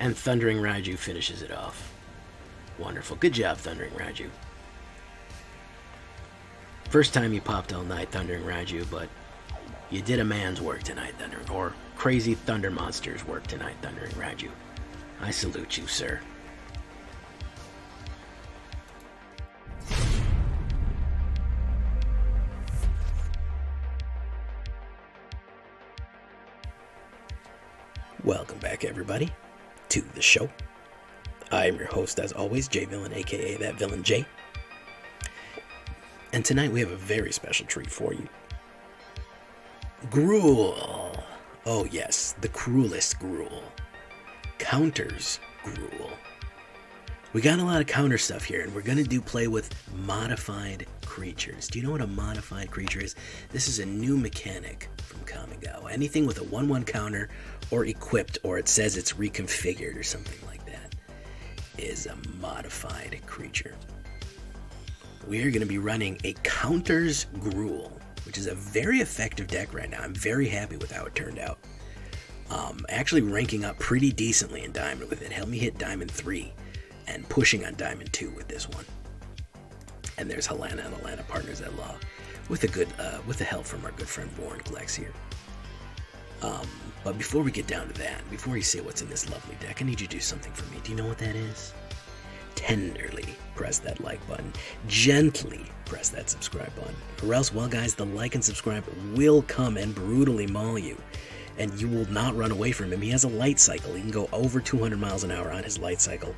And Thundering Raiju finishes it off. Wonderful. Good job, Thundering Raiju. First time you popped all night, Thundering Raiju, but you did a man's work tonight, Thundering, or crazy thunder monster's work tonight, Thundering Raiju. I salute you, sir. Welcome back, everybody, to the show. I am your host, as always, J Villain, aka That Villain J. And tonight we have a very special treat for you. Gruul. Oh yes, the cruelest Gruul. Counters Gruul. We got a lot of counter stuff here, and we're going to play with modified creatures. Do you know what a modified creature is? This is a new mechanic from Kamigawa. Anything with a 1/1 counter or equipped, or it says it's reconfigured or something like that, is a modified creature. We are going to be running a Counters Gruul, which is a very effective deck right now. I'm very happy with how it turned out. Actually ranking up pretty decently in Diamond with it. Helped me hit Diamond 3 and pushing on Diamond 2 with this one. And there's Halana and Alena Partners at Law with the help from our good friend Vorinclex here. But before we get down to that, before you say what's in this lovely deck, I need you to do something for me. Do you know what that is? Tenderly press that like button. Gently press that subscribe button. Or else, well guys, the like and subscribe will come and brutally maul you. And you will not run away from him. He has a light cycle. He can go over 200 miles an hour on his light cycle.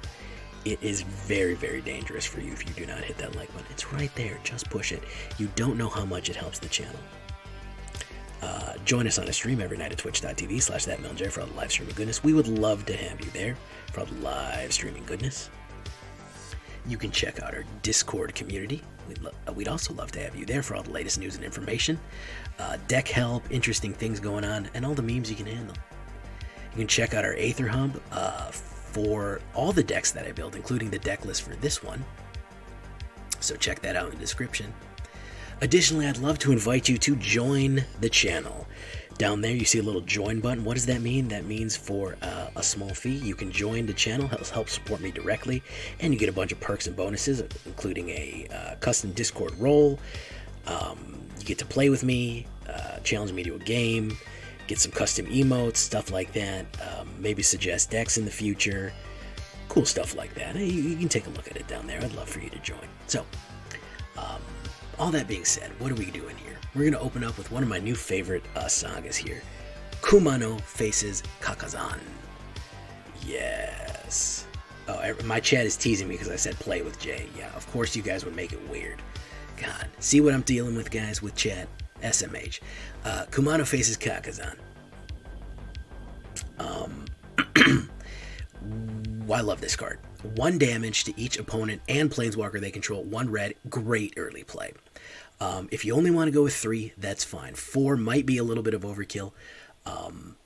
It is very, very dangerous for you if you do not hit that like button. It's right there. Just push it. You don't know how much it helps the channel. Join us on a stream every night at twitch.tv/thatmilj for all the live streaming goodness. We would love to have you there for all the live streaming goodness. You can check out our Discord community. We'd also love to have you there for all the latest news and information, deck help, interesting things going on, and all the memes you can handle. You can check out our AetherHub for all the decks that I built, including the deck list for this one. So check that out in the description. Additionally, I'd love to invite you to join the channel. Down there, you see a little join button. What does that mean? That means for a small fee, you can join the channel, help support me directly, and you get a bunch of perks and bonuses, including a custom Discord role. You get to play with me, challenge me to a game, get some custom emotes, stuff like that. Maybe suggest decks in the future. Cool stuff like that. You can take a look at it down there. I'd love for you to join. So, all that being said, what are we doing here? We're going to open up with one of my new favorite sagas here. Kumano faces Kakkazan. Yes. Oh, my chat is teasing me because I said play with Jay. Yeah, of course you guys would make it weird. God, see what I'm dealing with, guys, with chat? SMH. Kumano faces Kakkazan. I love this card. 1 damage to each opponent and planeswalker they control. 1 red. Great early play. If you only want to go with 3, that's fine. 4 might be a little bit of overkill.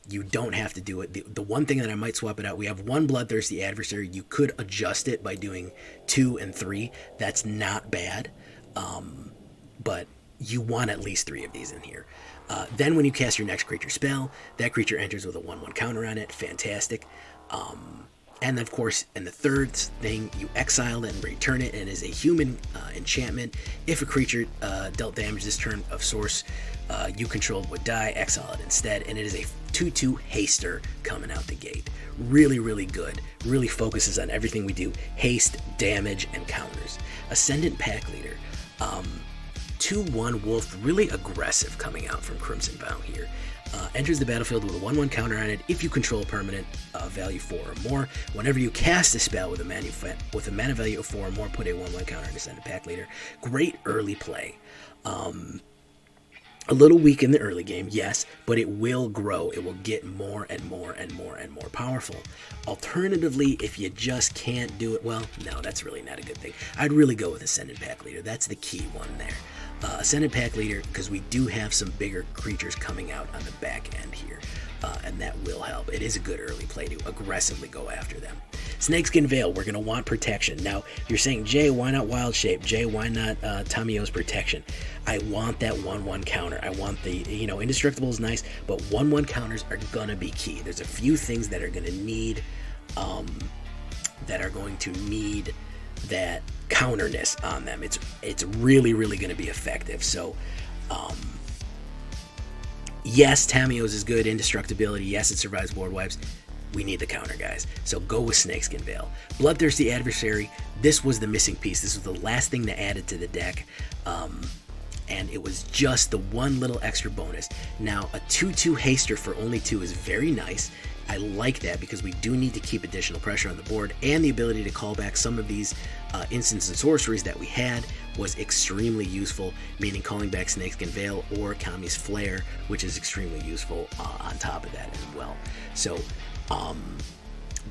You don't have to do it. The one thing that I might swap it out, we have 1 Bloodthirsty Adversary. You could adjust it by doing 2 and 3. That's not bad. But you want at least 3 of these in here. Then when you cast your next creature spell, that creature enters with a 1/1 counter on it. Fantastic. And of course, in the third thing, you exile it and return it, and it is a human enchantment. If a creature dealt damage this turn of source you controlled would die, exile it instead, and it is a 2/2 haster coming out the gate. Really, really good. Really focuses on everything we do. Haste, damage, and counters. Ascendant Packleader. 2/1 wolf, really aggressive coming out from Crimson Vow here. Enters the battlefield with a 1/1 counter on it if you control permanent value 4 or more. Whenever you cast a spell with a mana value of 4 or more, put a 1/1 counter on Ascendant Packleader. Great early play. A little weak in the early game, yes, but it will grow. It will get more and more and more and more powerful. Alternatively, if you just can't do it, well, no, that's really not a good thing. I'd really go with Ascendant Packleader. That's the key one there. Ascendant Packleader, because we do have some bigger creatures coming out on the back end here, and that will help. It is a good early play to aggressively go after them. Snakeskin Veil, we're going to want protection. Now, you're saying, Jay, why not Wild Shape? Jay, why not Tamiyo's protection? I want that 1/1 counter. I want the, Indestructible is nice, but 1/1 counters are going to be key. There's a few things that are going to need that are going to need that counterness on them. It's really, really going to be effective. So, yes, Tamiyo's is good. Indestructibility. Yes, it survives board wipes. We need the counter, guys. So go with Snakeskin Veil. Bloodthirsty Adversary. This was the missing piece. This was the last thing to add it to the deck. And it was just the one little extra bonus. Now, a 2/2 haster for only 2 is very nice. I like that because we do need to keep additional pressure on the board, and the ability to call back some of these instants and sorceries that we had was extremely useful, meaning calling back Snakeskin Veil or Kami's Flare, which is extremely useful on top of that as well. So,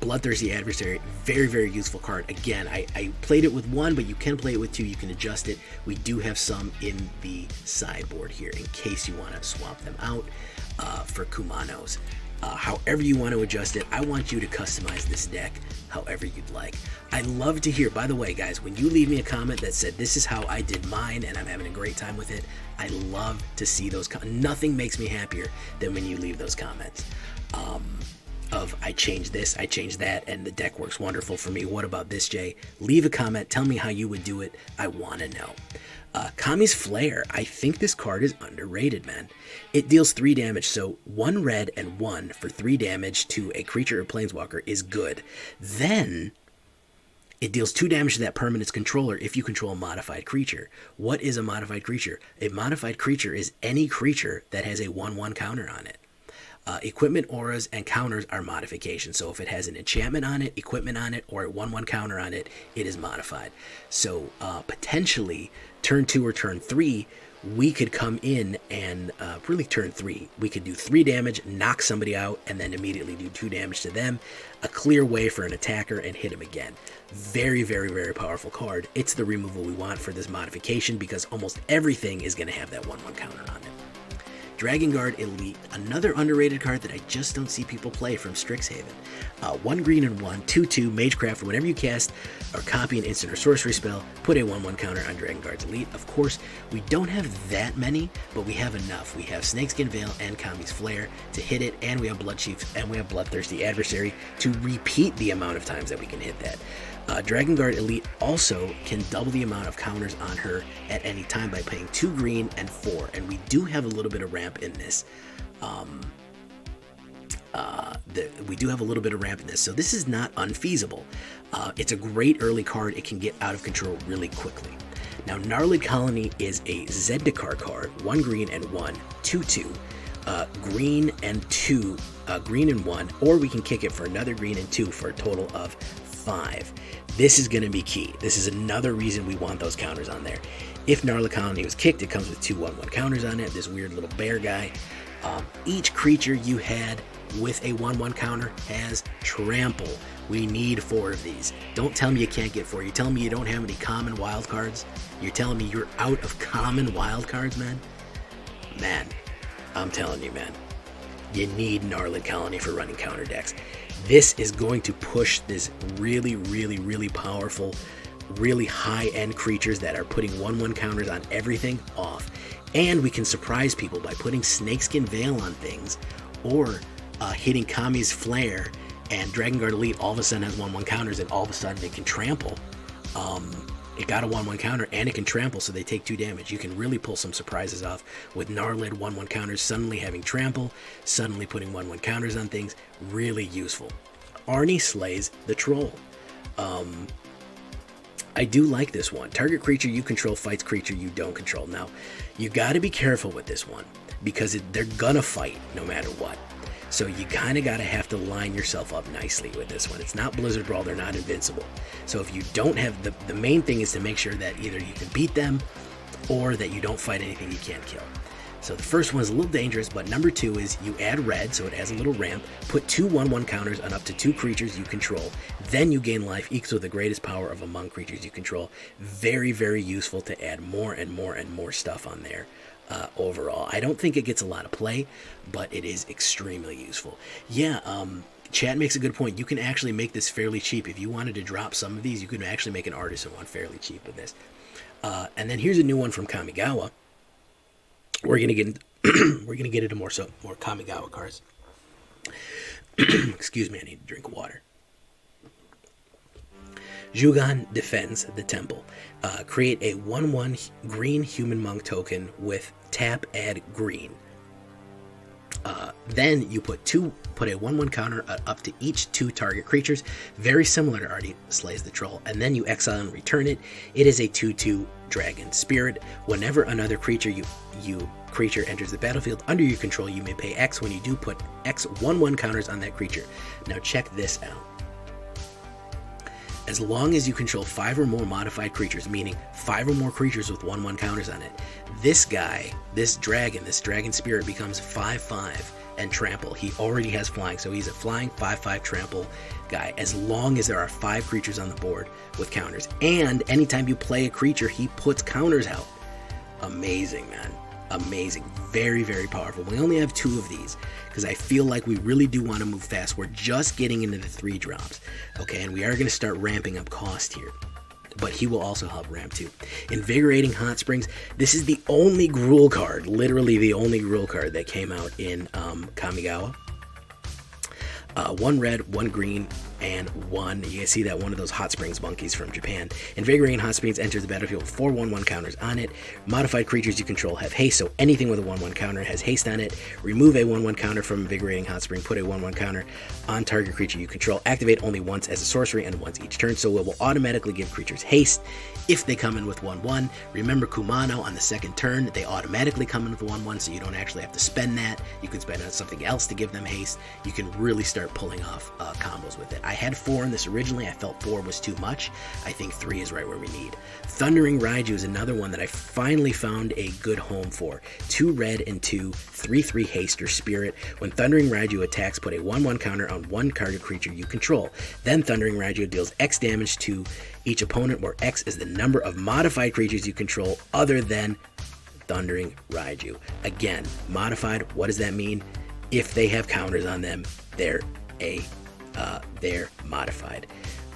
Bloodthirsty Adversary, very, very useful card. Again, I played it with 1, but you can play it with 2. You can adjust it. We do have some in the sideboard here in case you want to swap them out for Kumanos. However you want to adjust it, I want you to customize this deck however you'd like. I love to hear, by the way, guys, when you leave me a comment that said, this is how I did mine and I'm having a great time with it, I love to see those. Nothing makes me happier than when you leave those comments. Of I changed this, I changed that, and the deck works wonderful for me. What about this, Jay? Leave a comment. Tell me how you would do it. I want to know. Kami's Flare. I think this card is underrated, man. It deals 3 damage, so 1 red and 1 for 3 damage to a creature or planeswalker is good. Then it deals 2 damage to that permanent's controller if you control a modified creature. What is a modified creature? A modified creature is any creature that has a 1/1 counter on it. Equipment, auras, and counters are modifications. So if it has an enchantment on it, equipment on it, or a 1/1 counter on it, it is modified. So potentially, turn 2 or turn 3, we could come in and, really turn 3, we could do 3 damage, knock somebody out, and then immediately do 2 damage to them. A clear way for an attacker and hit him again. Very, very, very powerful card. It's the removal we want for this modification because almost everything is going to have that 1/1 counter on it. Dragonsguard Elite, another underrated card that I just don't see people play from Strixhaven. 1 green and 1, 2/2, Magecraft. Whenever you cast or copy an instant or sorcery spell, put a 1/1 counter on Dragonsguard Elite. Of course, we don't have that many, but we have enough. We have Snakeskin Veil and Kami's Flare to hit it, and we have Bloodchief and we have Bloodthirsty Adversary to repeat the amount of times that we can hit that. Dragonsguard Elite also can double the amount of counters on her at any time by paying 2 green and 4, and we do have a little bit of ramp in this. We do have a little bit of ramp in this, so this is not unfeasible. It's a great early card. It can get out of control really quickly. Now, Gnarlid Colony is a Zendikar card, 1 green and 1, 2/2, green and 2, green and 1, or we can kick it for another green and 2 for a total of 5. This is going to be key. This is another reason we want those counters on there. If Gnarlid Colony was kicked, it comes with 2 1/1 counters on it, this weird little bear guy. Each creature you had with a 1/1 counter has trample. We need 4 of these. Don't tell me you can't get 4. You're telling me you don't have any common wild cards? You're telling me you're out of common wild cards, man? Man, I'm telling you, man. You need Gnarlid Colony for running counter decks. This is going to push this really, really, really powerful, really high-end creatures that are putting 1/1 counters on everything off. And we can surprise people by putting Snakeskin Veil on things, or hitting Kami's Flare, and Dragonsguard Elite all of a sudden has 1/1 counters, and all of a sudden it can trample. It got a 1/1 counter, and it can trample, so they take 2 damage. You can really pull some surprises off with Gnarlid 1/1 counters, suddenly having trample, suddenly putting 1/1 counters on things. Really useful. Arni slays the troll. I do like this one. Target creature you control fights creature you don't control. Now, you got to be careful with this one because they're gonna fight no matter what. So you kind of got to have to line yourself up nicely with this one. It's not Blizzard Brawl, they're not invincible. So if you don't have, the main thing is to make sure that either you can beat them or that you don't fight anything you can't kill. So the first one is a little dangerous, but number 2 is you add red, so it has a little ramp, put 2 1/1 counters on up to 2 creatures you control. Then you gain life equal to the greatest power of among creatures you control. Very, very useful to add more and more and more stuff on there. Overall, I don't think it gets a lot of play, but it is extremely useful. Yeah, Chat makes a good point. You can actually make this fairly cheap. If you wanted to drop some of these, you could actually make an artisan one fairly cheap with this. And then here's a new one from Kamigawa. We're gonna get into more Kamigawa cards. Excuse me, I need to drink water. Jugan defends the temple. Create a 1/1 green human monk token with tap, add green. Then you put a 1/1 counter up to each 2 target creatures, very similar to Arni slays the troll, and then you exile and return it. It is a 2/2 dragon spirit. Whenever another creature creature enters the battlefield under your control, you may pay X. When you do, put X 1/1 counters on that creature. Now check this out. As long as you control 5 or more modified creatures, meaning 5 or more creatures with 1/1 counters on it, this guy, this dragon spirit becomes 5/5 and trample. He already has flying, so he's a flying 5/5 trample guy, as long as there are 5 creatures on the board with counters. And anytime you play a creature, he puts counters out. Amazing, man. Amazing. Very, very powerful. We only have 2 of these because I feel like we really do want to move fast. We're just getting into the 3 drops. Okay, and we are going to start ramping up cost here. But he will also help ramp too. Invigorating Hot Springs. This is the only Gruul card, literally the only Gruul card that came out in Kamigawa. 1 red, 1 green, and 1. You see that one of those Hot Springs monkeys from Japan. Invigorating Hot Springs enters the battlefield with 4 1/1 counters on it. Modified creatures you control have haste, so anything with a 1/1 counter has haste on it. Remove a 1/1 counter from Invigorating Hot Spring. Put a 1/1 counter on target creature you control. Activate only once as a sorcery and once each turn, so it will automatically give creatures haste if they come in with 1/1. Remember Kumano on the second turn, they automatically come in with 1/1, so you don't actually have to spend that. You can spend on something else to give them haste. You can really start pulling off combos with it. I had 4 in this originally. I felt 4 was too much. I think 3 is right where we need. Thundering Raiju is another one that I finally found a good home for. 2 red and 2 3/3 haste or spirit. When Thundering Raiju attacks, put a 1/1 counter on 1 target creature you control. Then Thundering Raiju deals X damage to each opponent, where X is the number of modified creatures you control other than Thundering Raiju. Again, modified, what does that mean? If they have counters on them, they're modified.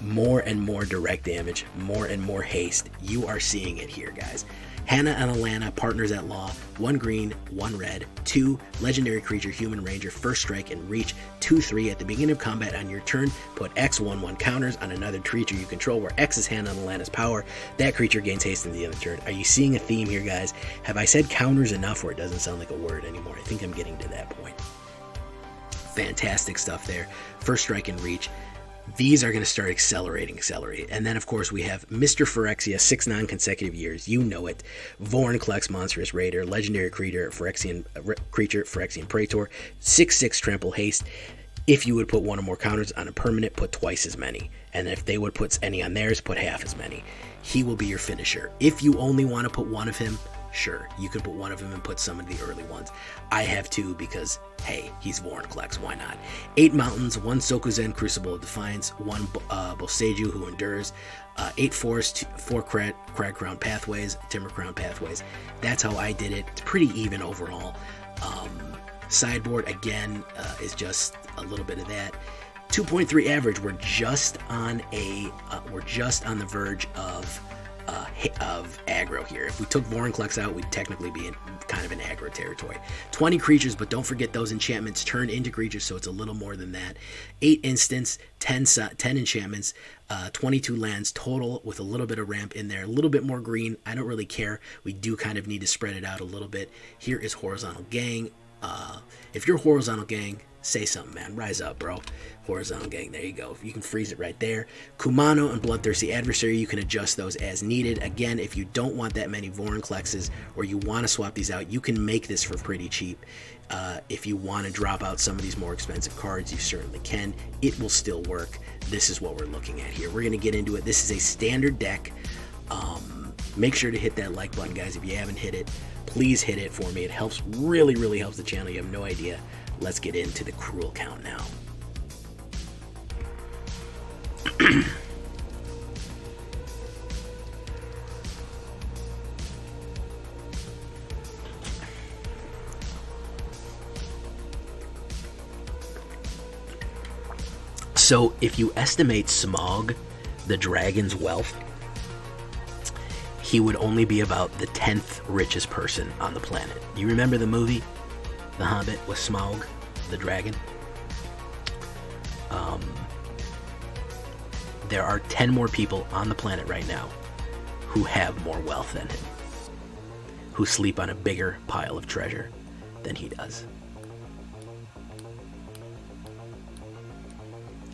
More and more direct damage, more and more haste. You are seeing it here, guys. Halana and Alena, partners at law. 1 green, 1 red, 2 legendary creature, human ranger, first strike and reach, 2/3 at the beginning of combat on your turn. Put X 1/1 counters on another creature you control, where X is Halana and Alena's power. That creature gains haste in the other turn. Are you seeing a theme here, guys? Have I said counters enough where it doesn't sound like a word anymore? I think I'm getting to that point. Fantastic stuff there. First strike and reach. These are going to start accelerating. And then, of course, we have Mr. Phyrexia, 6 non-consecutive years. You know it. Vorinclex, Monstrous Raider, legendary creature, Phyrexian Praetor, 6/6 trample haste. If you would put 1 or more counters on a permanent, put twice as many. And if they would put any on theirs, put half as many. He will be your finisher. If you only want to put 1 of him, sure, you could put 1 of them and put some of the early ones. I have 2 because, hey, he's Vorinclex, why not? 8 mountains, 1 Sokenzan, Crucible of Defiance, 1 Boseiju who endures, 8 forests, 4 Cragcrown Pathways, Timbercrown Pathways. That's how I did it. It's pretty even overall. Sideboard, again, is just a little bit of that. 2.3 average. We're just on the verge of aggro here. If we took Vorinclex out, we'd technically be in kind of an aggro territory. 20 creatures, but don't forget those enchantments turn into creatures, so it's a little more than that. 8 instants, 10 enchantments, 22 lands total with a little bit of ramp in there, a little bit more green. I don't really care. We do kind of need to spread it out a little bit. Here is Horizontal Gang. If you're Horizontal Gang, say something, man. Rise up, bro. Horizontal Gang, there you go. You can freeze it right there. Kumano and Bloodthirsty Adversary, you can adjust those as needed. Again, if you don't want that many Vorinclexes or you want to swap these out, you can make this for pretty cheap. If you want to drop out some of these more expensive cards, you certainly can. It will still work. This is what we're looking at here. We're going to get into it. This is a standard deck. Make sure to hit that like button, guys. If you haven't hit it, please hit it for me. It helps, really, really helps the channel. You have no idea. Let's get into the Gruul count now. So if you estimate Smaug, the dragon's wealth, he would only be about the 10th richest person on the planet. You remember the movie, The Hobbit, with Smaug, the dragon? there are 10 more people on the planet right now who have more wealth than him, who sleep on a bigger pile of treasure than he does,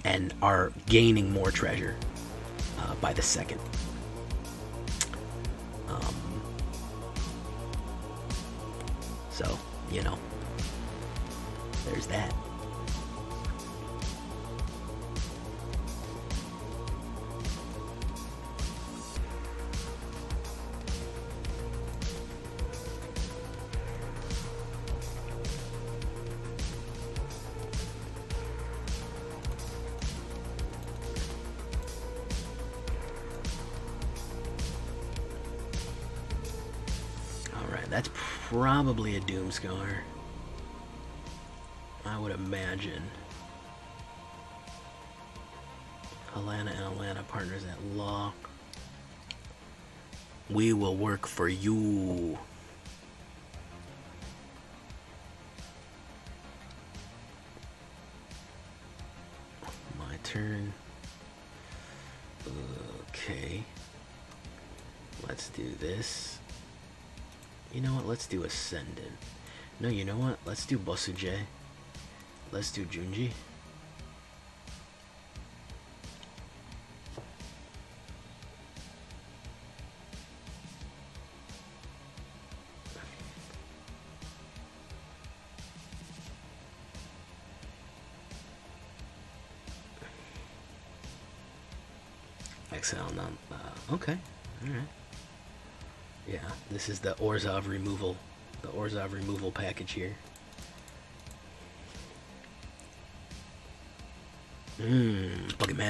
and are gaining more treasure by the second. So, you know, there's that. That's probably a Doomscar, I would imagine. Halana and Alena, partners at law. We will work for you. My turn. Okay. Let's do this. You know what? Let's do Ascendant. No, you know what? Let's do Boseiju. Let's do Junji. Exile, not okay. All right. Yeah, this is the Orzhov removal, package here. Buggerman.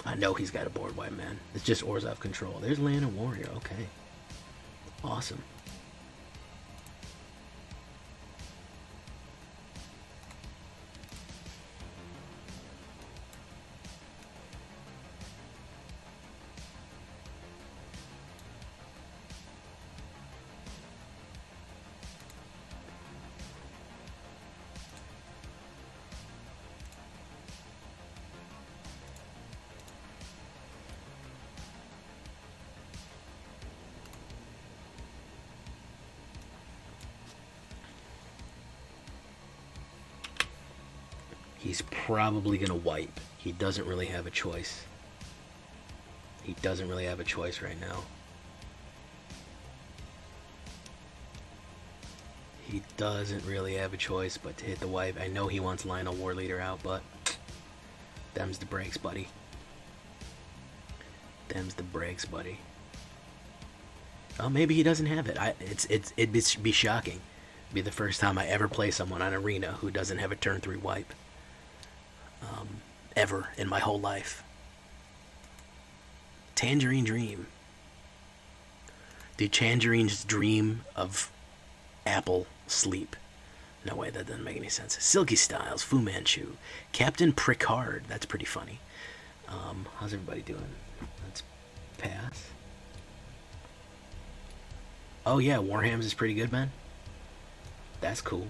I know he's got a board wipe, man. It's just Orzhov control. There's Land and Warrior, okay. Awesome. He's probably going to wipe. He doesn't really have a choice. He doesn't really have a choice right now. He doesn't really have a choice but to hit the wipe. I know he wants Lionel War Leader out, but them's the breaks, buddy. Them's the breaks, buddy. Oh, maybe he doesn't have it. It'd be shocking. It'd be the first time I ever play someone on Arena who doesn't have a turn 3 wipe. Ever in my whole life. Tangerine Dream. Dude, Tangerine's dream of apple sleep. No way, that doesn't make any sense. Silky Styles, Fu Manchu, Captain Picard. That's pretty funny. How's everybody doing? Let's pass. Oh yeah, Warham's is pretty good, man. That's cool.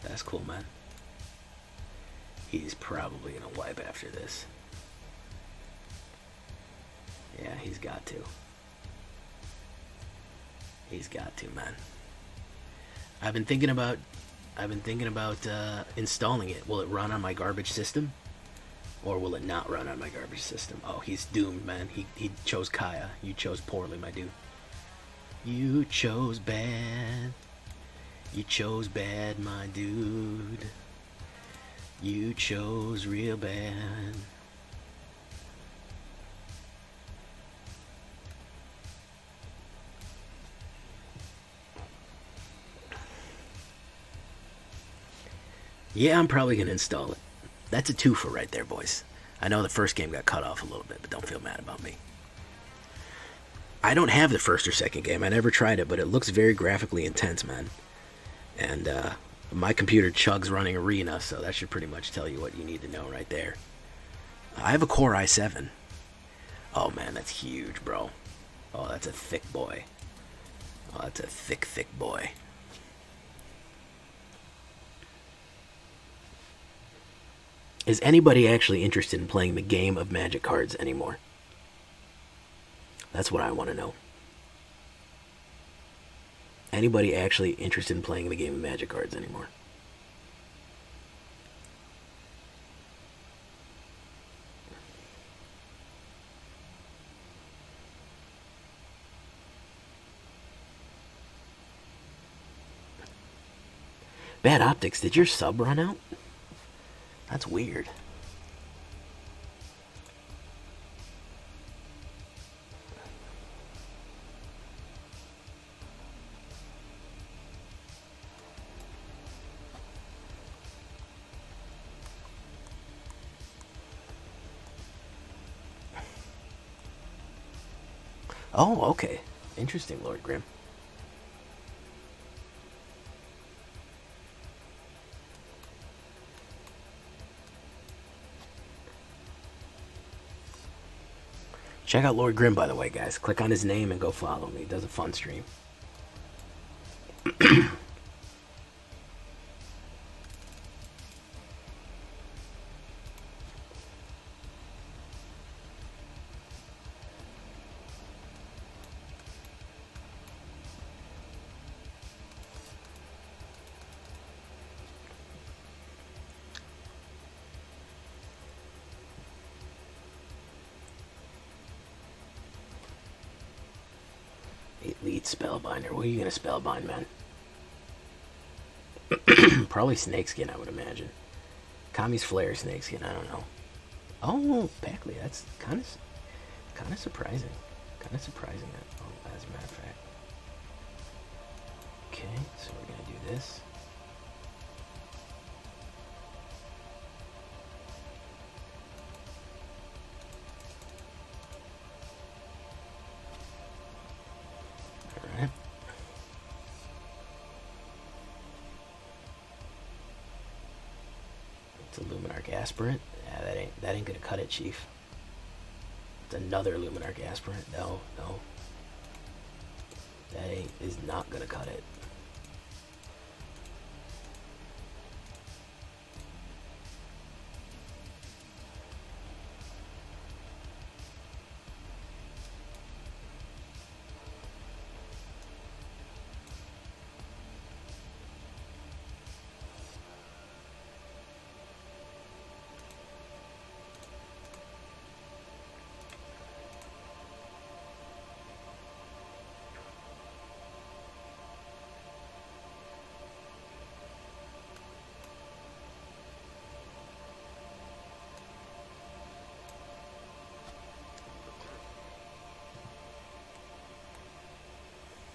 That's cool, man. He's probably gonna wipe after this. Yeah, he's got to. He's got to, man. I've been thinking about installing it. Will it run on my garbage system? Or will it not run on my garbage system? Oh, he's doomed, man. He chose Kaya. You chose poorly, my dude. You chose bad. You chose bad, my dude. You chose real bad. Yeah, I'm probably going to install it. That's a twofer right there, boys. I know the first game got cut off a little bit, but don't feel mad about me. I don't have the first or second game. I never tried it, but it looks very graphically intense, man. And my computer chugs running Arena, so that should pretty much tell you what you need to know right there. I have a Core i7. Oh man, that's huge, bro. Oh, that's a thick boy. Oh, that's a thick, thick boy. Is anybody actually interested in playing the game of Magic cards anymore? That's what I want to know. Anybody actually interested in playing the game of Magic cards anymore? Bad optics, did your sub run out? That's weird. Oh, okay. Interesting, Lord Grim. Check out Lord Grim, by the way, guys. Click on his name and go follow me. He does a fun stream. Elite Spellbinder. What are you gonna spellbind, man? Probably Snakeskin, I would imagine. Kami's Flare, Snakeskin, I don't know. Oh, Packleader. That's kind of surprising. Kind of surprising, that, as a matter of fact. Okay, so we're gonna do this. Alright. It's a Luminarch Aspirant. Yeah, that ain't gonna cut it, Chief. It's another Luminarch Aspirant. No. That is not gonna cut it.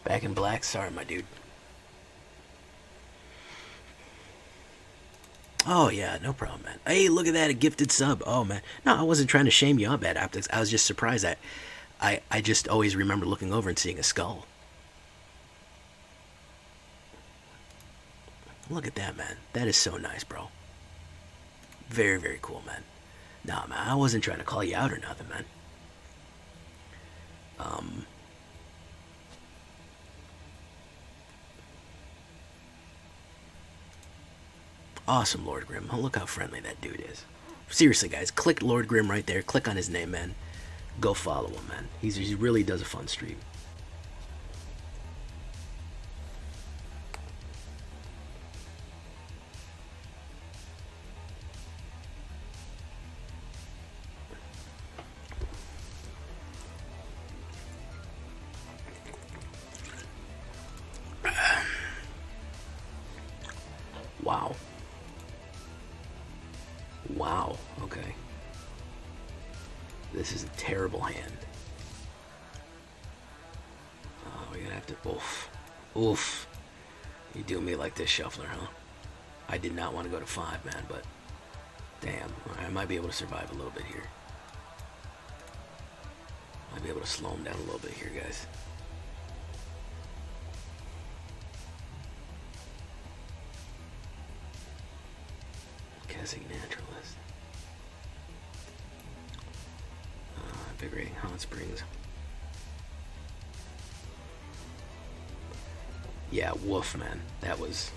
Back in black? Sorry, my dude. Oh, yeah, no problem, man. Hey, look at that, a gifted sub. Oh, man. No, I wasn't trying to shame you on Bad Optics. I was just surprised that I just always remember looking over and seeing a skull. Look at that, man. That is so nice, bro. Very, very cool, man. Nah, man, I wasn't trying to call you out or nothing, man. Awesome, Lord Grim. Oh, look how friendly that dude is. Seriously, guys, click Lord Grim right there. Click on his name, man. Go follow him, man. He really does a fun stream. Wow. Wow, okay. This is a terrible hand. Oh, we're gonna have to... Oof. Oof. You do me like this, Shuffler, huh? I did not want to go to 5, man, but... Damn. I might be able to survive a little bit here. Might be able to slow him down a little bit here, guys. Guessing Naturalist. Hot Springs. Yeah, woof, man. That was...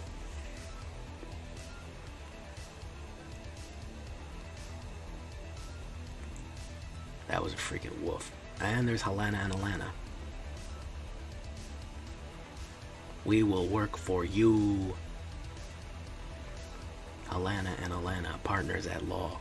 That was a freaking woof. And there's Halana and Alena. We will work for you. Halana and Alena, partners at law.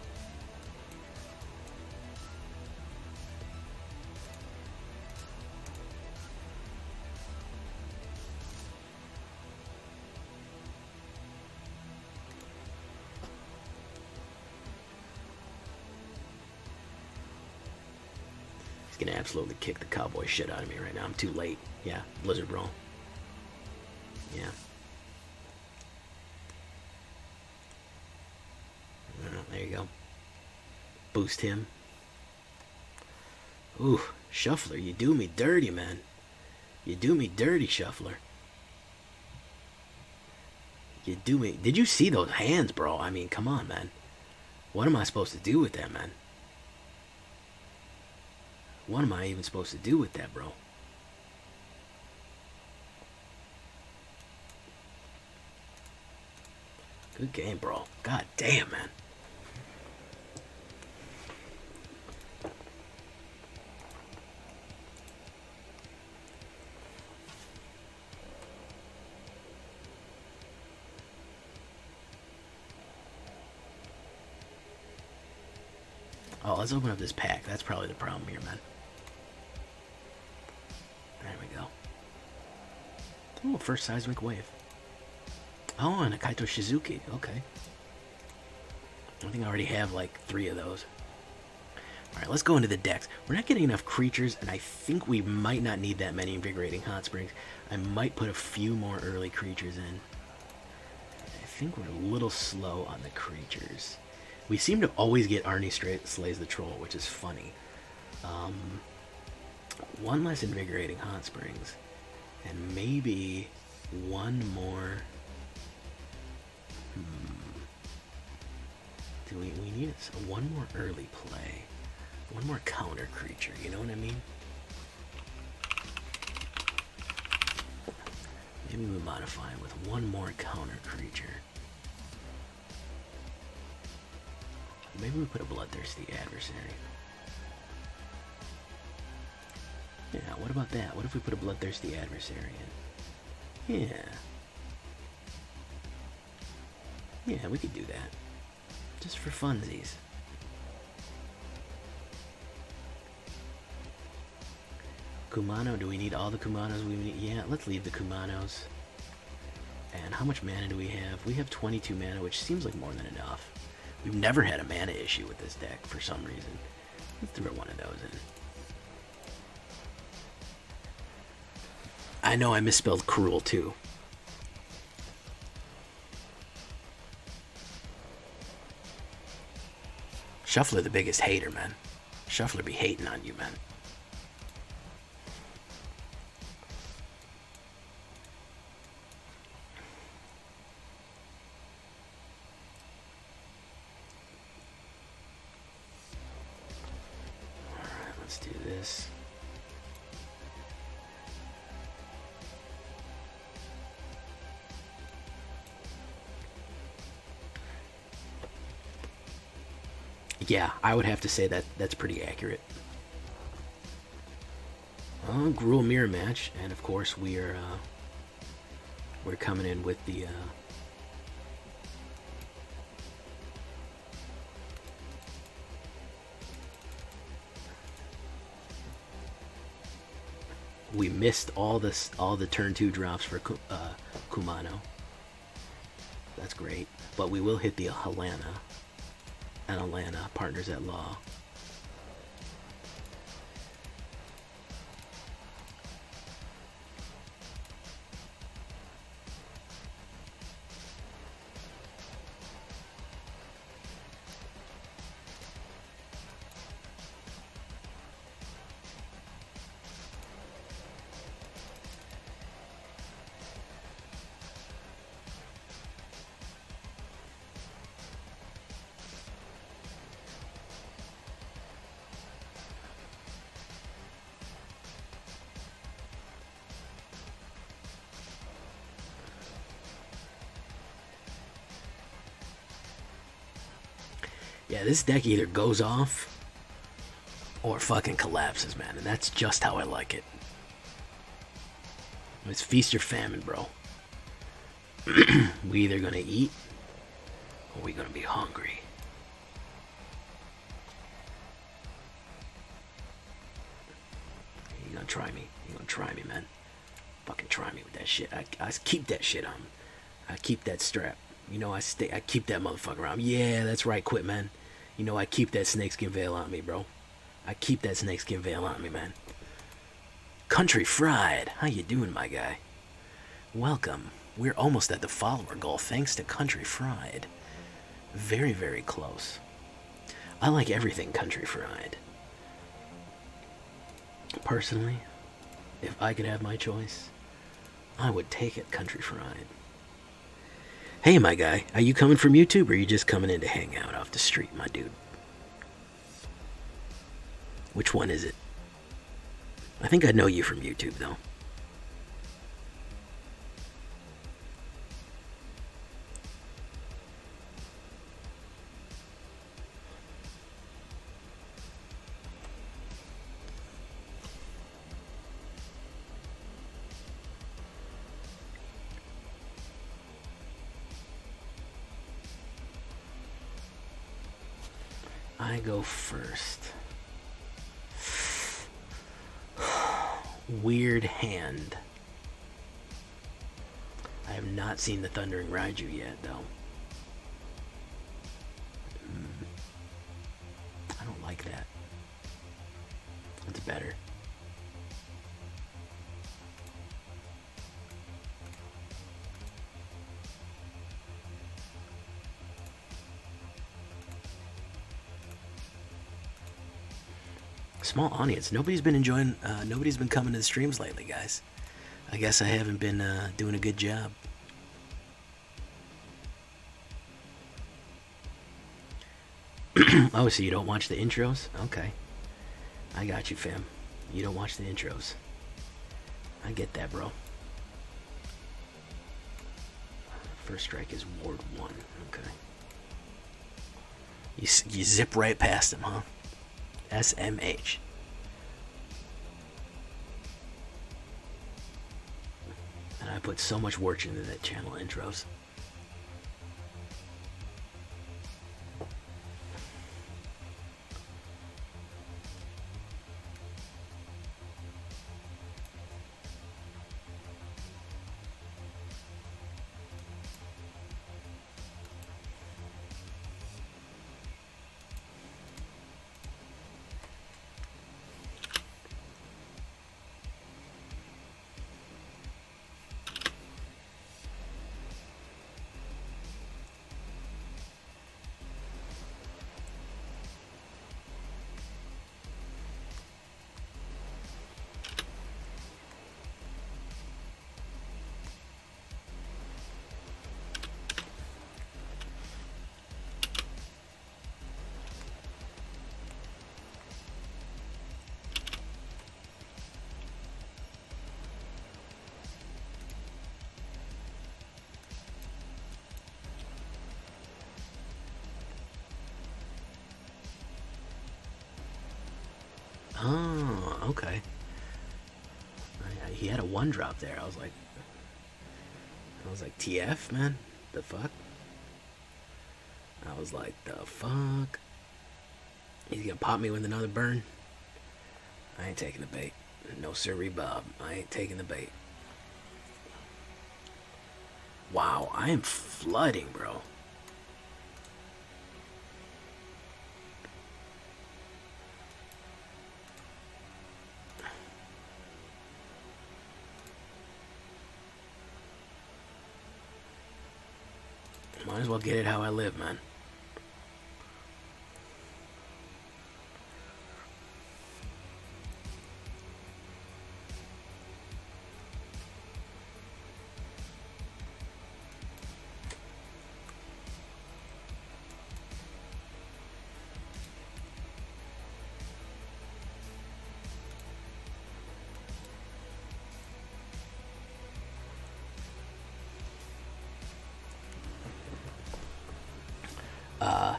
He's gonna absolutely kick the cowboy shit out of me right now. I'm too late. Yeah, Blizzard Brawl. Yeah. There you go. Boost him. Ooh, Shuffler, you do me dirty, man. You do me dirty, Shuffler. You do me... Did you see those hands, bro? I mean, come on, man. What am I supposed to do with that, man? What am I even supposed to do with that, bro? Good game, bro. God damn, man. Oh, let's open up this pack. That's probably the problem here, man. There we go. Oh, first Seismic Wave. Oh, and a Kaito Shizuki. Okay. I think I already have like 3 of those. Alright, let's go into the decks. We're not getting enough creatures, and I think we might not need that many Invigorating Hot Springs. I might put a few more early creatures in. I think we're a little slow on the creatures. We seem to always get Arni Slays the Troll, which is funny. 1 less Invigorating Hot Springs. And maybe 1 more... Do we need 1 more early play? 1 more counter creature, you know what I mean? Maybe we modify it with 1 more counter creature. Maybe we put a Bloodthirsty Adversary. Yeah, what about that? What if we put a Bloodthirsty Adversary in? Yeah. Yeah, we could do that. Just for funsies. Kumano, do we need all the Kumanos we need? Yeah, let's leave the Kumanos. And how much mana do we have? We have 22 mana, which seems like more than enough. We've never had a mana issue with this deck for some reason. Let's throw 1 of those in. I know I misspelled Cruel too. Shuffler the biggest hater, man. Shuffler be hating on you, man. Alright, let's do this. Yeah, I would have to say that that's pretty accurate. Gruul mirror match, and of course we're coming in with the we missed all the turn 2 drops for Kumano. That's great, but we will hit the Halana and Alena, partners at law. Yeah, this deck either goes off or fucking collapses, man. And that's just how I like it. It's feast or famine, bro. We either gonna eat or we gonna be hungry. You gonna try me? You gonna try me, man? Fucking try me with that shit. I keep that shit on. I keep that strap. You know I keep that motherfucker on. Yeah, that's right. Quit, man. You know I keep that Snakeskin Veil on me, bro. I keep that Snakeskin Veil on me, man. Country Fried, how you doing, my guy? Welcome. We're almost at the follower goal thanks to Country Fried. Very, very close. I like everything Country Fried. Personally, if I could have my choice, I would take it Country Fried. Hey, my guy, are you coming from YouTube or are you just coming in to hang out off the street, my dude? Which one is it? I think I know you from YouTube, though. I go first. Weird hand. I have not seen the Thundering Raiju yet, though. I don't like that. It's better. Small audience. Nobody's been enjoying, nobody's been coming to the streams lately, guys. I guess I haven't been doing a good job. Oh, so you don't watch the intros? Okay. I got you, fam. You don't watch the intros. I get that, bro. First strike is Ward 1. Okay. You zip right past him, huh? SMH. And I put so much work into that channel intros. Oh, okay. He had a 1-drop there. I was like, TF, man? The fuck? I was like, the fuck? He's gonna pop me with another burn? I ain't taking the bait. No sirree, Bob. I ain't taking the bait. Wow, I am flooding, bro. Might as well get it how I live, man.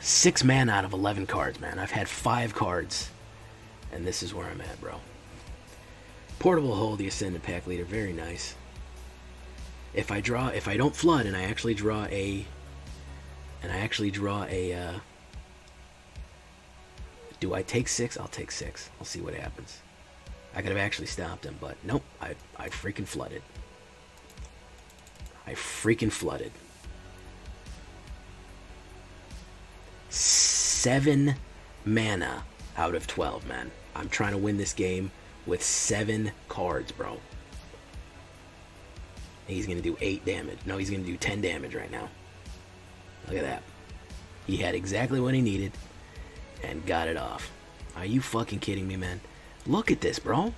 6 mana out of 11 cards, man. I've had 5 cards, and this is where I'm at, bro. Portable Hold, the Ascendant Packleader, very nice. If I don't flood, and I actually draw a, do I take 6? I'll take 6. I'll see what happens. I could have actually stopped him, but nope. I freaking flooded. I freaking flooded. 7 mana out of 12, man. I'm trying to win this game with 7 cards, bro. He's going to do 8 damage. No, he's going to do 10 damage right now. Look at that. He had exactly what he needed and got it off. Are you fucking kidding me, man? Look at this, bro.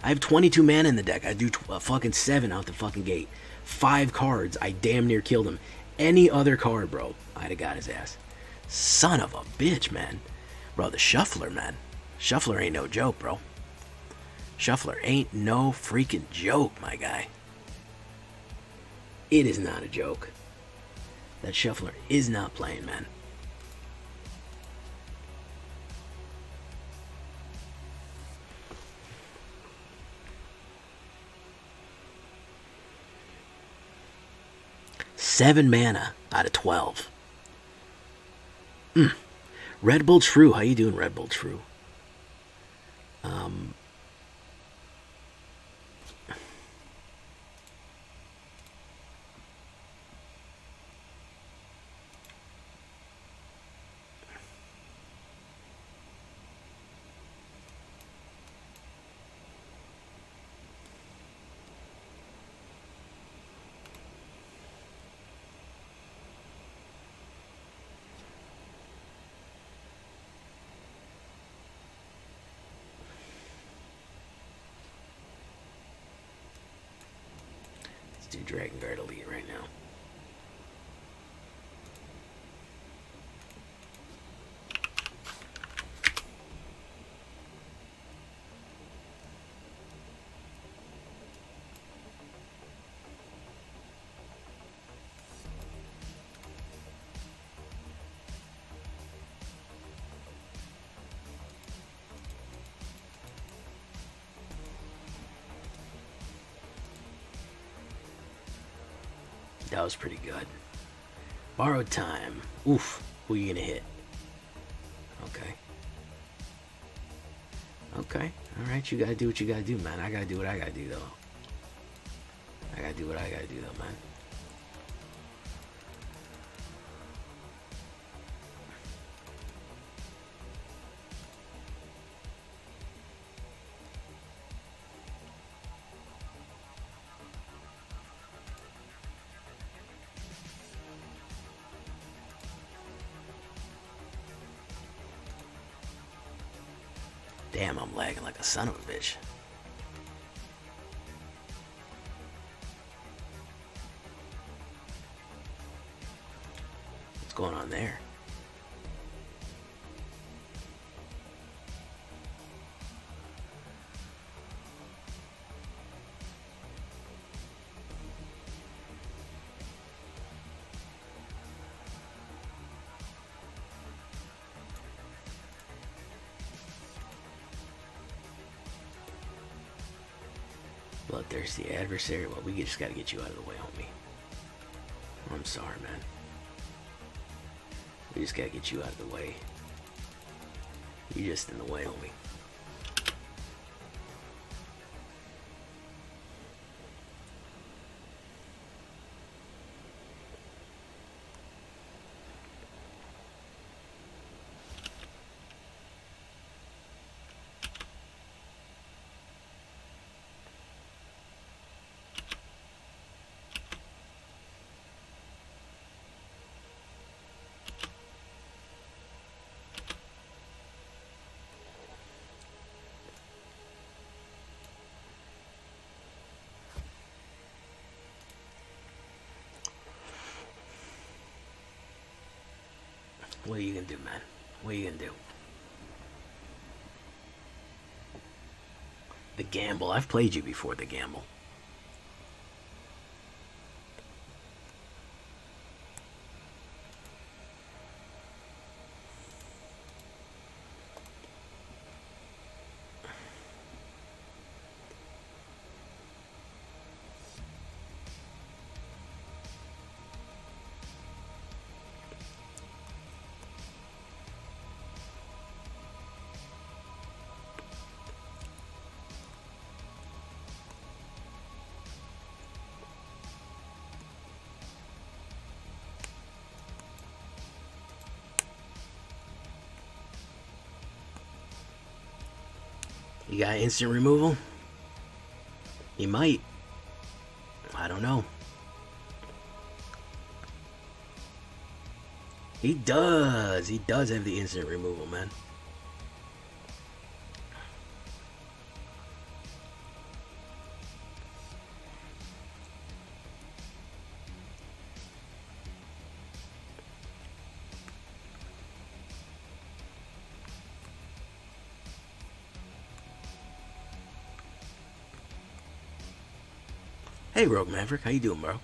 I have 22 mana in the deck. I do fucking 7 out the fucking gate. 5 cards. I damn near killed him. Any other card, bro, I'd have got his ass. Son of a bitch, man. Bro, the Shuffler, man. Shuffler ain't no joke, bro. Shuffler ain't no freaking joke, my guy. It is not a joke. That Shuffler is not playing, man. Seven mana out of 12. Red Bull True, how you doing, Red Bull True? Do Dragonsguard Elite right now. That was pretty good. Borrowed Time. Oof. Who are you gonna hit? Okay. Okay. Alright, you gotta do what you gotta do, man. I gotta do what I gotta do, though. I gotta do what I gotta do, though, man. Damn, I'm lagging like a son of a bitch. What's going on there? Bloodthirsty Adversary. Well, we just gotta get you out of the way, homie. I'm sorry, man. We just gotta get you out of the way. You're just in the way, homie. What are you gonna do, man? What are you gonna do? The Gamble. I've played you before, the Gamble. You got instant removal? He might. I don't know. He does. He does have the instant removal, man. Hey, Rogue Maverick, how you doing, bro?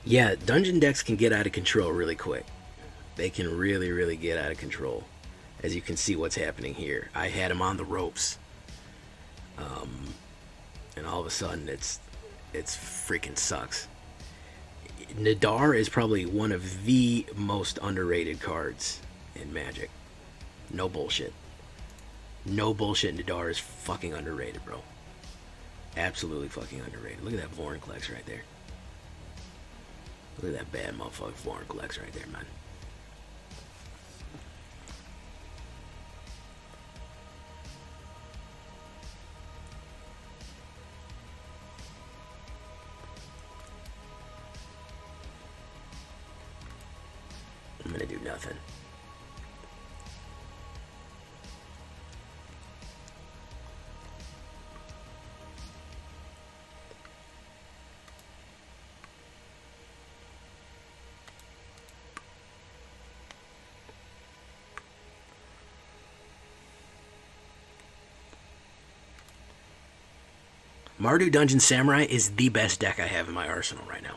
Yeah, dungeon decks can get out of control really quick. They can really, really get out of control. As you can see what's happening here. I had him on the ropes. And all of a sudden it's freaking sucks. Nadar is probably one of the most underrated cards in Magic. No bullshit. No bullshit, Nadar is fucking underrated, bro. Absolutely fucking underrated. Look at that Vorinclex right there. Look at that bad motherfucker Vorinclex right there, man. I'm gonna do nothing. Mardu Dungeon Samurai is the best deck I have in my arsenal right now.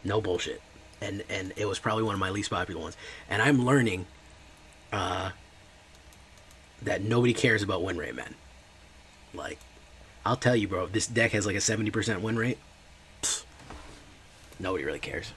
No bullshit. And it was probably one of my least popular ones. And I'm learning that nobody cares about win rate, man. Like, I'll tell you, bro, if this deck has like a 70% win rate, pfft, nobody really cares.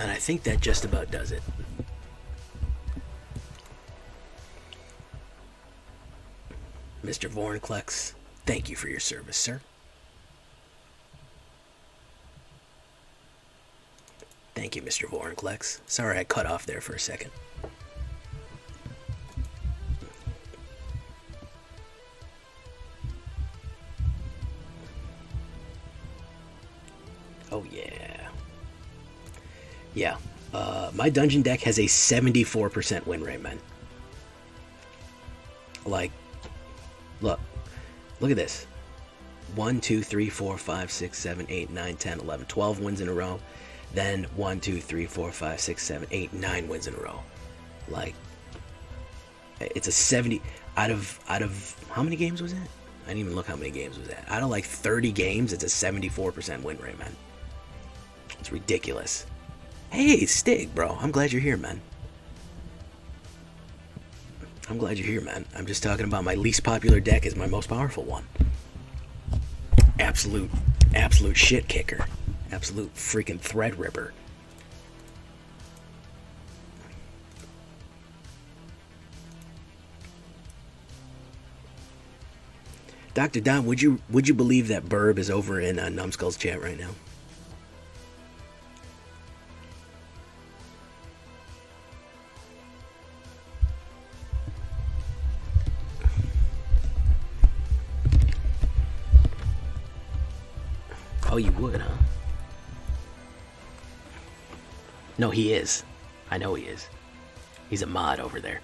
And I think that just about does it. Mr. Vorinclex, thank you for your service, sir. Thank Thank you, Mr. Vorinclex. Sorry I cut off there for a second. Oh, yeah. Yeah. My dungeon deck has a 74% win rate, man. Like, look at this. 1, 2, 3, 4, 5, 6, 7, 8, 9, 10, 11, 12 wins in a row. Then 1, 2, 3, 4, 5, 6, 7, 8, 9 wins in a row. Like, it's a 70 out of how many games was it? I didn't even look how many games was that. Out of like 30 games, it's a 74% win rate, man. It's ridiculous. Hey, Stig, bro. I'm glad you're here, man. I'm glad you're here, man. I'm just talking about my least popular deck is my most powerful one. Absolute shit kicker. Absolute freaking thread ripper. Dr. Don, would you believe that Burb is over in Numbskull's chat right now? Oh, you would, huh? No, he is. I know he is. He's a mod over there.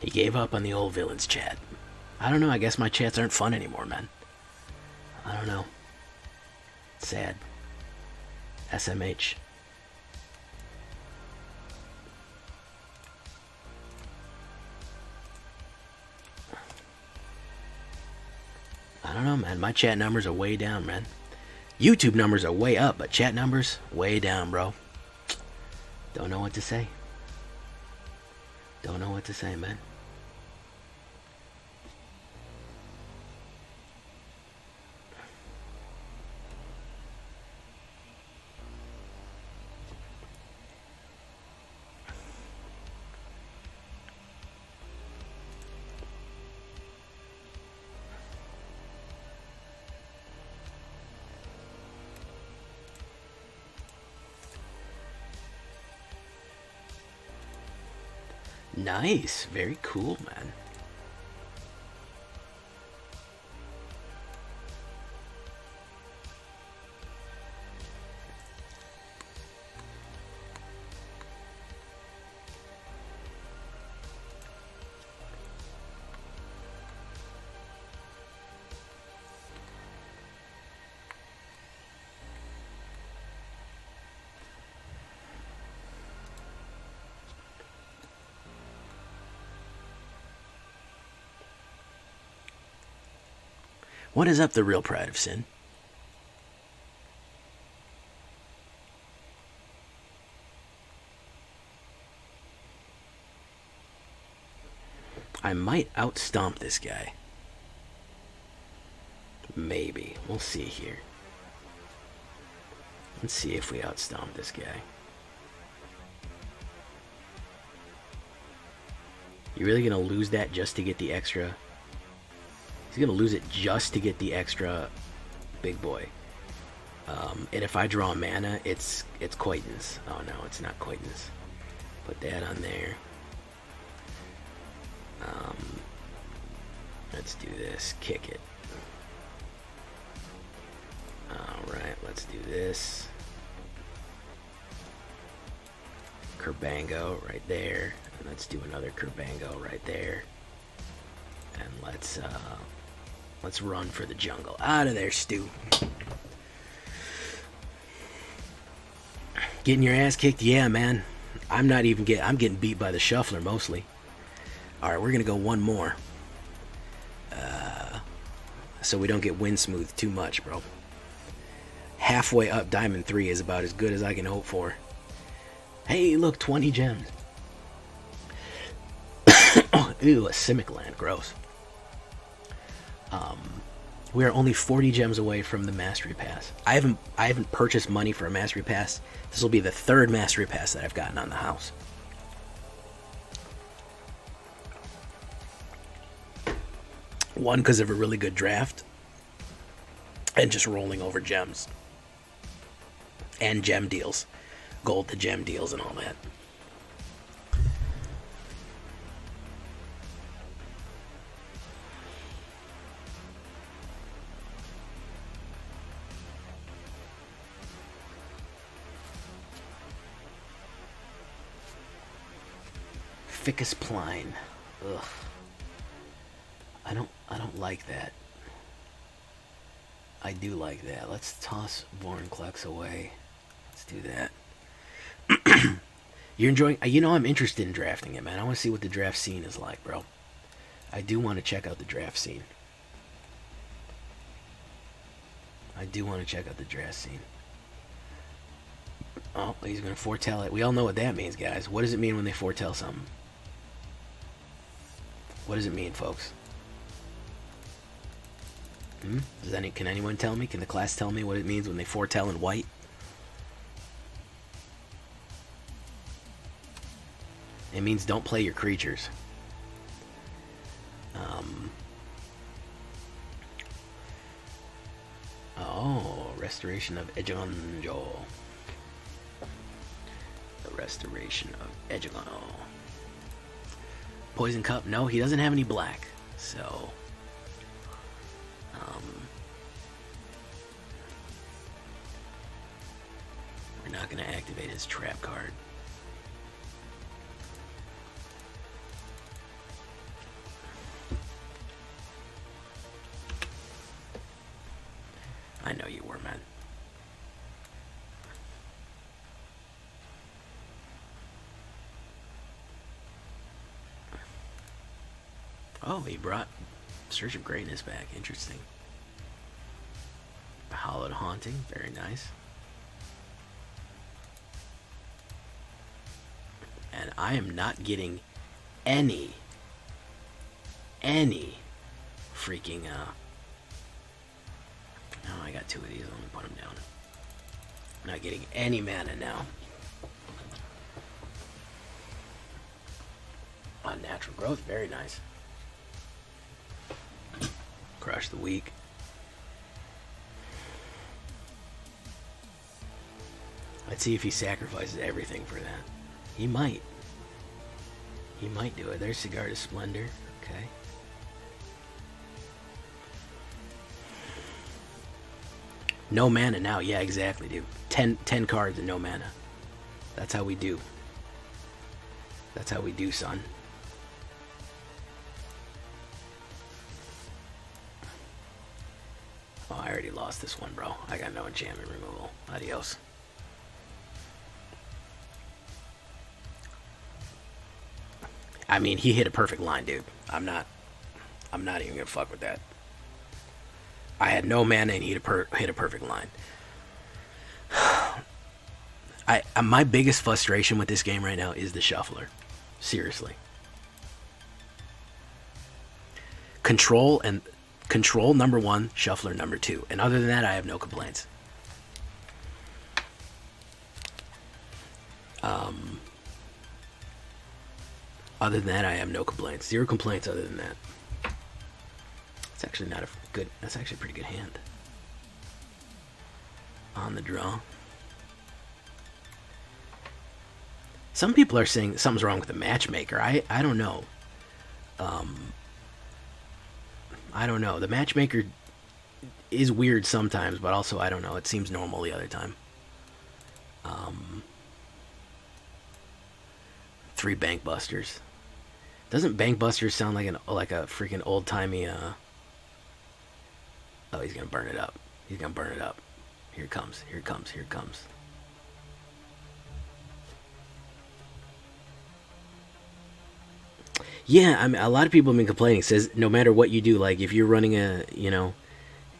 He gave up on the old villains chat. I don't know, I guess my chats aren't fun anymore, man. I don't know. Sad. SMH. I don't know, man. My chat numbers are way down, man. YouTube numbers are way up, but chat numbers, way down, bro. Don't know what to say. Don't know what to say, man. Nice. Very cool, man. What is up, the real pride of sin? I might outstomp this guy. Maybe. We'll see here. Let's see if we outstomp this guy. You really gonna lose that just to get the extra? He's gonna lose it just to get the extra big boy. And if I draw mana, it's Coitons. Oh no, it's not Coitons. Put that on there. Let's do this. Kick it. Alright, let's do this. Kerbango right there. And let's do another Kerbango right there. And let's run for the jungle. Out of there, Stu. Getting your ass kicked? Yeah, man. I'm getting beat by the shuffler mostly. Alright, we're going to go one more. So we don't get wind smooth too much, bro. Halfway up Diamond 3 is about as good as I can hope for. Hey, look, 20 gems. Ew, a Simic land, gross. We are only 40 gems away from the Mastery Pass. I haven't purchased money for a Mastery Pass. This will be the 3rd Mastery Pass that I've gotten on the house. One, because of a really good draft. And just rolling over gems. And gem deals. Gold to gem deals and all that. Ficus Pline. Ugh. I don't like that. I do like that. Let's toss Vorinclex away. Let's do that. You're enjoying... You know I'm interested in drafting it, man. I want to see what the draft scene is like, bro. I do want to check out the draft scene. I do want to check out the draft scene. Oh, he's going to foretell it. We all know what that means, guys. What does it mean when they foretell something? What does it mean, folks? Can anyone tell me? Can the class tell me what it means when they foretell in white? It means don't play your creatures. Oh, Restoration of Ejigonjo. The Restoration of Ejigonjo. Poison Cup? No, he doesn't have any black. So... we're not going to activate his trap card. I know you were, man. Oh, he brought Surge of Greatness back. Interesting. Hallowed Haunting. Very nice. And I am not getting any freaking, no, I got 2 of these. Let me put them down. I'm not getting any mana now. Unnatural Growth. Very nice. Crush the Weak. Let's see if he sacrifices everything for that. He might. He might do it. There's Cigar to Splendor. Okay. No mana now. Yeah, exactly, dude. 10 cards and no mana. That's how we do. That's how we do, son. Oh, I already lost this one, bro. I got no enchantment removal. Adios. I mean, he hit a perfect line, dude. I'm not even gonna fuck with that. I had no mana and he hit a perfect line. My biggest frustration with this game right now is the shuffler. Seriously. Control number 1, shuffler number 2. And other than that, I have no complaints. Other than that, I have no complaints. 0 complaints other than that. It's actually not a good... That's actually a pretty good hand. On the draw. Some people are saying something's wrong with the matchmaker. I don't know. I don't know. The matchmaker is weird sometimes, but also, I don't know. It seems normal the other time. 3 Bank Busters. Doesn't Bank Busters sound like a freaking old-timey, Oh, he's gonna burn it up. He's gonna burn it up. Here it comes. Here it comes. Here it comes. Yeah, I mean, a lot of people have been complaining. It says no matter what you do, like if you're running a,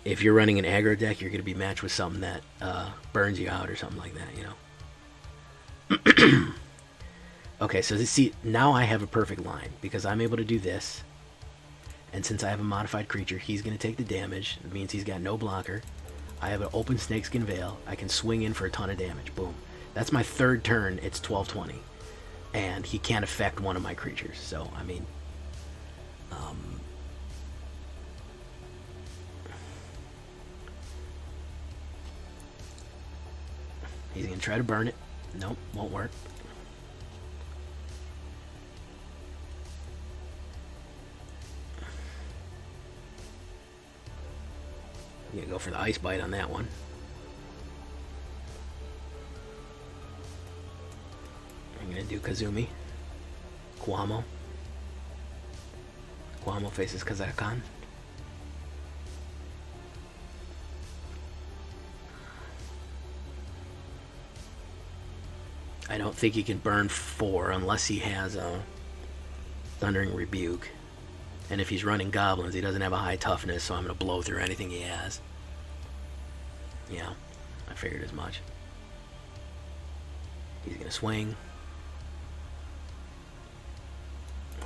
if you're running an aggro deck, you're going to be matched with something that burns you out or something like that, Okay, so see, now I have a perfect line because I'm able to do this. And since I have a modified creature, he's going to take the damage. It means he's got no blocker. I have an open Snakeskin Veil. I can swing in for a ton of damage. Boom. That's my third turn. It's 12-20. And he can't affect one of my creatures. So, I mean... he's going to try to burn it. Nope, won't work. I'm going to go for the Ice Bite on that one. I'm going to do Kazumi. Kwamo. Kwamo faces Kakkazan. I don't think he can burn 4 unless he has a Thundering Rebuke. And if he's running goblins, he doesn't have a high toughness, so I'm going to blow through anything he has. Yeah, I figured as much. He's going to swing.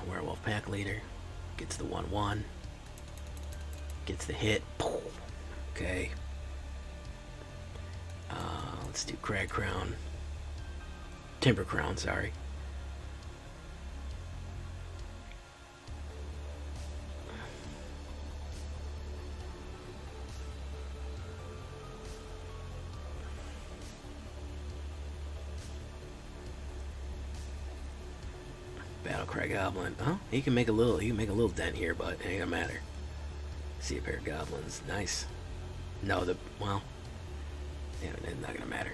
Werewolf Packleader. Gets the 1/1. Gets the hit. Okay. Let's do Cragcrown. Timber Crown, sorry. Battlecry Goblin. Oh, he can make a little dent here, but it ain't gonna matter. See a pair of goblins. Nice. No, well, yeah, it's not gonna matter.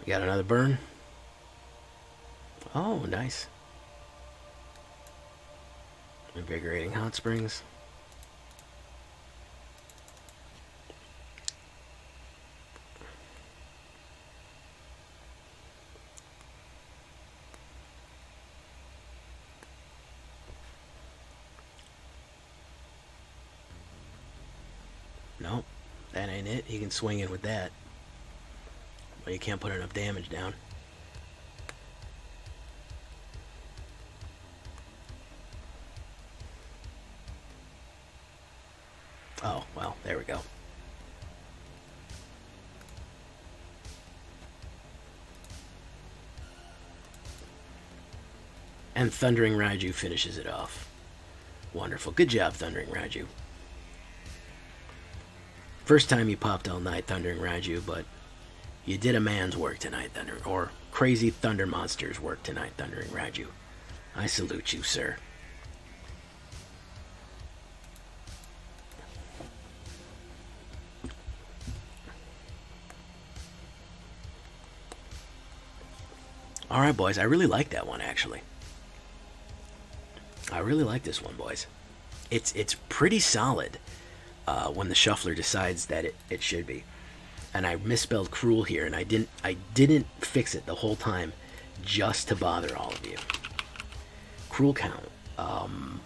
You got another burn? Oh, nice. Invigorating Hot Springs. Nope, that ain't it. He can swing in with that. But you can't put enough damage down. Oh, well, there we go. And Thundering Raiju finishes it off. Wonderful. Good job, Thundering Raiju. First time you popped all night, Thundering Raiju, but you did a man's work tonight, or crazy thunder monster's work tonight, Thundering Raiju. I salute you, sir. Alright, boys, I really like that one, actually. I really like this one, boys. It's pretty solid when the shuffler decides that it should be. And I misspelled Gruul here, and I didn't fix it the whole time just to bother all of you. Gruul count. I'm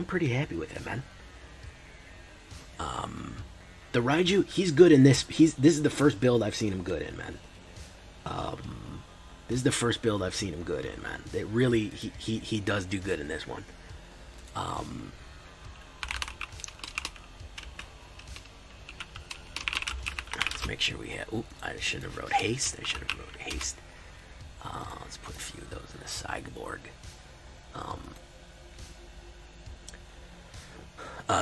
pretty happy with it, man. The Raiju, he's good in this. This is the first build I've seen him good in, man. This is the first build I've seen him good in, man. It really, he does do good in this one. Let's Make sure we have. Oop, I should have wrote haste. Let's put a few of those in the sideboard.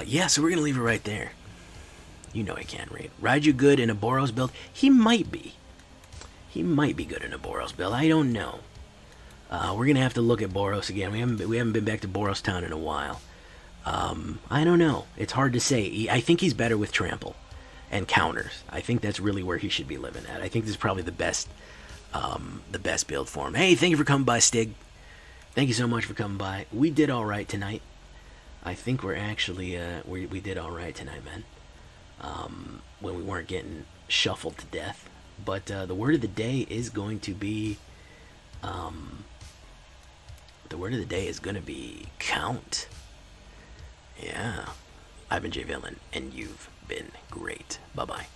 Yeah, so we're gonna leave it right there. You know I can't read. Raiju good in a Boros build? He might be. He might be good in a Boros build. I don't know. We're gonna have to look at Boros again. We haven't been back to Boros Town in a while. I don't know. It's hard to say. I think he's better with trample and counters. I think that's really where he should be living at. I think this is probably the best build for him. Hey, thank you for coming by, Stig. Thank you so much for coming by. We did all right tonight. I think we're actually we did all right tonight, man. When we weren't getting shuffled to death. But the word of the day is going to be count. Yeah. I've been Jay Villain, and you've been great. Bye-bye.